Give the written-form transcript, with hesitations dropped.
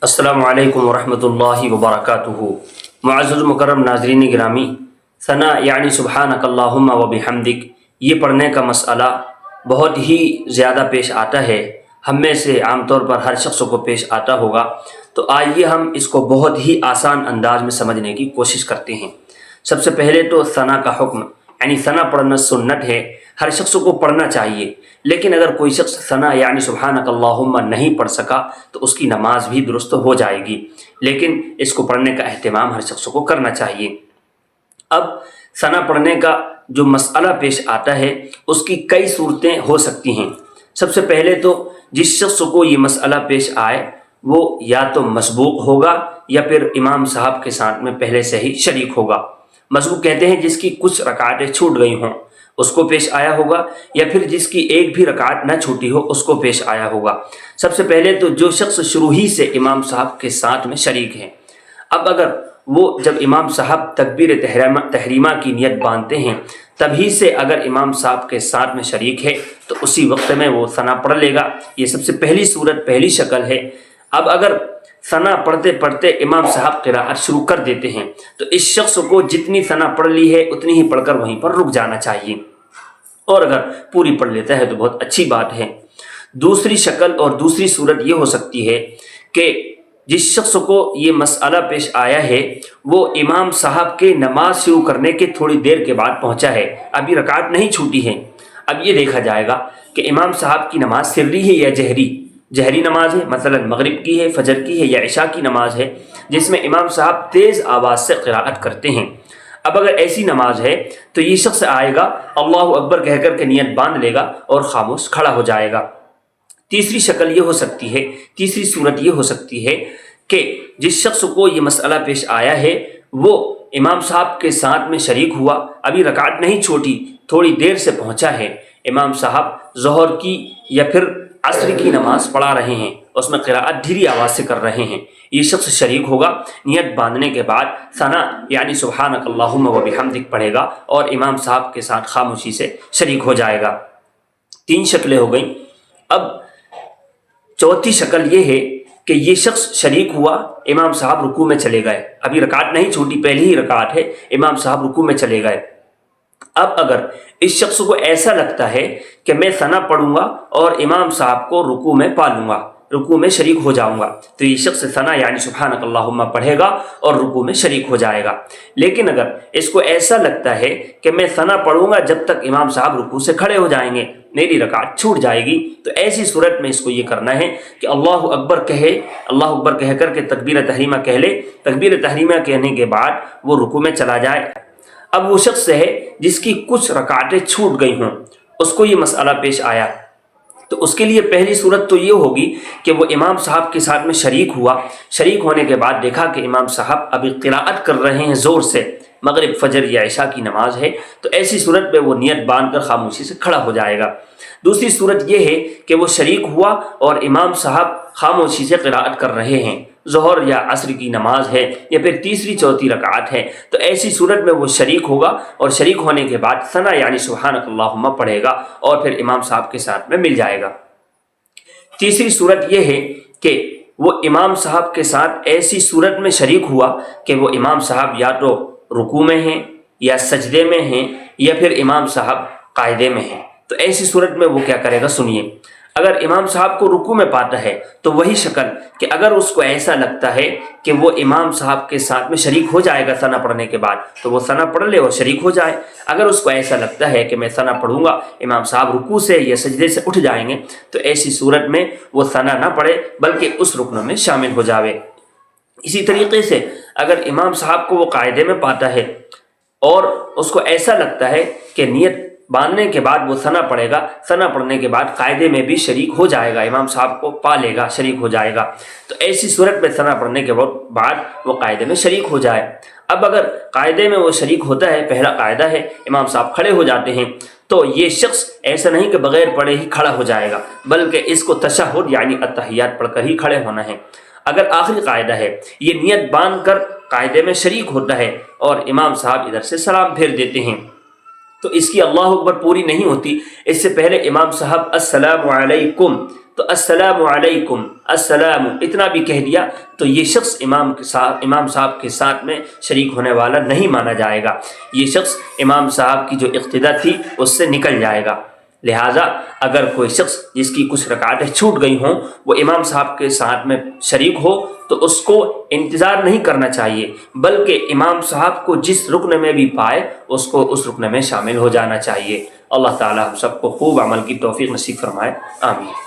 السلام علیکم ورحمۃ اللہ وبرکاتہ۔ معزز مکرم ناظرین گرامی، ثنا یعنی سبحانک اللہم و بحمدک، یہ پڑھنے کا مسئلہ بہت ہی زیادہ پیش آتا ہے، ہم میں سے عام طور پر ہر شخص کو پیش آتا ہوگا۔ تو آئیے ہم اس کو بہت ہی آسان انداز میں سمجھنے کی کوشش کرتے ہیں۔ سب سے پہلے تو ثنا کا حکم، یعنی ثنا پڑھنا سنت ہے، ہر شخص کو پڑھنا چاہیے، لیکن اگر کوئی شخص ثنا یعنی سبحانک اللہم نہیں پڑھ سکا تو اس کی نماز بھی درست ہو جائے گی، لیکن اس کو پڑھنے کا اہتمام ہر شخص کو کرنا چاہیے۔ اب ثنا پڑھنے کا جو مسئلہ پیش آتا ہے اس کی کئی صورتیں ہو سکتی ہیں۔ سب سے پہلے تو جس شخص کو یہ مسئلہ پیش آئے وہ یا تو مسبوق ہوگا یا پھر امام صاحب کے ساتھ میں پہلے سے ہی شریک ہوگا۔ مسبوق کہتے ہیں جس کی کچھ رکعتیں چھوٹ گئی ہوں اس کو پیش آیا ہوگا، یا پھر جس کی ایک بھی رکعت نہ چھوٹی ہو اس کو پیش آیا ہوگا۔ سب سے پہلے تو جو شخص شروع ہی سے امام صاحب کے ساتھ میں شریک ہے، اب اگر وہ جب امام صاحب تکبیر تحریمہ کی نیت باندھتے ہیں تبھی سے اگر امام صاحب کے ساتھ میں شریک ہے تو اسی وقت میں وہ ثنا پڑھ لے گا۔ یہ سب سے پہلی صورت، پہلی شکل ہے۔ اب اگر ثنا پڑھتے پڑھتے امام صاحب قراءت شروع کر دیتے ہیں تو اس شخص کو جتنی ثنا پڑھ لی ہے اتنی ہی پڑھ کر وہیں پر رک جانا چاہیے، اور اگر پوری پڑھ لیتا ہے تو بہت اچھی بات ہے۔ دوسری شکل اور دوسری صورت یہ ہو سکتی ہے کہ جس شخص کو یہ مسئلہ پیش آیا ہے وہ امام صاحب کے نماز شروع کرنے کے تھوڑی دیر کے بعد پہنچا ہے، ابھی رکعت نہیں چھوٹی ہے۔ اب یہ دیکھا جائے گا کہ امام صاحب کی نماز سری ہے یا جہری نماز ہے، مثلا مغرب کی ہے، فجر کی ہے یا عشاء کی نماز ہے جس میں امام صاحب تیز آواز سے قراءت کرتے ہیں۔ اب اگر ایسی نماز ہے تو یہ شخص آئے گا، اللہ اکبر کہہ کر کے نیت باندھ لے گا اور خاموش کھڑا ہو جائے گا۔ تیسری شکل یہ ہو سکتی ہے، تیسری صورت یہ ہو سکتی ہے کہ جس شخص کو یہ مسئلہ پیش آیا ہے وہ امام صاحب کے ساتھ میں شریک ہوا، ابھی رکعت نہیں چھوٹی، تھوڑی دیر سے پہنچا ہے، امام صاحب ظہر کی یا پھر عصر کی نماز پڑھا رہے ہیں، اس میں قراءت دھیری آواز سے کر رہے ہیں، یہ شخص شریک ہوگا، نیت باندھنے کے بعد ثنا یعنی سبحانک اللہم و بحمدک پڑھے گا اور امام صاحب کے ساتھ خاموشی سے شریک ہو جائے گا۔ تین شکلیں ہو گئیں۔ اب چوتھی شکل یہ ہے کہ یہ شخص شریک ہوا، امام صاحب رکوع میں چلے گئے، ابھی رکعت نہیں چھوٹی، پہلی ہی رکعت ہے، امام صاحب رکوع میں چلے گئے۔ اب اگر اس شخص کو ایسا لگتا ہے کہ میں ثنا پڑھوں گا اور امام صاحب کو رکوع میں پا لوں گا، رکوع میں شریک ہو جاؤں گا، تو یہ شخص ثنا یعنی سبحانک اللہم پڑھے گا اور رکوع میں شریک ہو جائے گا۔ لیکن اگر اس کو ایسا لگتا ہے کہ میں ثنا پڑھوں گا جب تک امام صاحب رکوع سے کھڑے ہو جائیں گے، میری رکعت چھوٹ جائے گی، تو ایسی صورت میں اس کو یہ کرنا ہے کہ اللہ اکبر کہے، اللہ اکبر کہہ کر کے تکبیر تحریمہ کہہ لے، تکبیر تحریمہ کہنے کے بعد وہ رکوع میں چلا جائے۔ اب وہ شخص ہے جس کی کچھ رکعتیں چھوٹ گئی ہوں، اس کو یہ مسئلہ پیش آیا، تو اس کے لیے پہلی صورت تو یہ ہوگی کہ وہ امام صاحب کے ساتھ میں شریک ہوا، شریک ہونے کے بعد دیکھا کہ امام صاحب ابھی قراءت کر رہے ہیں زور سے، مغرب فجر یا عشاء کی نماز ہے، تو ایسی صورت میں وہ نیت باندھ کر خاموشی سے کھڑا ہو جائے گا۔ دوسری صورت یہ ہے کہ وہ شریک ہوا اور امام صاحب خاموشی سے قراءت کر رہے ہیں، ظہر یا عصر کی نماز ہے یا پھر تیسری چوتھی رکعت ہے، تو ایسی صورت میں وہ شریک ہوگا اور شریک ہونے کے بعد ثنا یعنی سبحانک اللہم پڑھے گا اور پھر امام صاحب کے ساتھ میں مل جائے گا۔ تیسری صورت یہ ہے کہ وہ امام صاحب کے ساتھ ایسی صورت میں شریک ہوا کہ وہ امام صاحب یا تو رکوع میں ہیں یا سجدے میں ہیں یا پھر امام صاحب قاعدے میں ہیں، تو ایسی صورت میں وہ کیا کرے گا سنیے۔ اگر امام صاحب کو رکوع میں پاتا ہے تو وہی شکل کہ اگر اس کو ایسا لگتا ہے کہ وہ امام صاحب کے ساتھ میں شریک ہو جائے گا ثنا پڑھنے کے بعد تو وہ ثنا پڑھ لے اور شریک ہو جائے۔ اگر اس کو ایسا لگتا ہے کہ میں ثنا پڑھوں گا، امام صاحب رکوع سے یا سجدے سے اٹھ جائیں گے، تو ایسی صورت میں وہ ثنا نہ پڑھے بلکہ اس رکن میں شامل ہو جاوے۔ اسی طریقے سے اگر امام صاحب کو وہ قاعدے میں پاتا ہے اور اس کو ایسا لگتا ہے کہ نیت باندھنے کے بعد وہ ثنا پڑھے گا، ثنا پڑھنے کے بعد قاعدے میں بھی شریک ہو جائے گا، امام صاحب کو پا لے گا، شریک ہو جائے گا، تو ایسی صورت میں ثنا پڑھنے کے بعد وہ قاعدے میں شریک ہو جائے۔ اب اگر قاعدے میں وہ شریک ہوتا ہے، پہلا قاعدہ ہے امام صاحب کھڑے ہو جاتے ہیں، تو یہ شخص ایسا نہیں کہ بغیر پڑھے ہی کھڑا ہو جائے گا، بلکہ اس کو تشہد یعنی التحیات پڑھ کر ہی کھڑے ہونا ہے۔ اگر آخری قاعدہ ہے یہ نیت باندھ کر قاعدے میں شریک ہوتا ہے اور امام صاحب ادھر سے سلام پھیر دیتے ہیں، تو اس کی اللہ اکبر پوری نہیں ہوتی، اس سے پہلے امام صاحب السلام علیکم، تو السلام علیکم السلام اتنا بھی کہہ دیا تو یہ شخص امام صاحب کے ساتھ میں شریک ہونے والا نہیں مانا جائے گا، یہ شخص امام صاحب کی جو اقتدا تھی اس سے نکل جائے گا۔ لہٰذا اگر کوئی شخص جس کی کچھ رکعتیں چھوٹ گئی ہوں وہ امام صاحب کے ساتھ میں شریک ہو تو اس کو انتظار نہیں کرنا چاہیے، بلکہ امام صاحب کو جس رکن میں بھی پائے اس کو اس رکن میں شامل ہو جانا چاہیے۔ اللہ تعالیٰ ہم سب کو خوب عمل کی توفیق نصیب فرمائے، آمین۔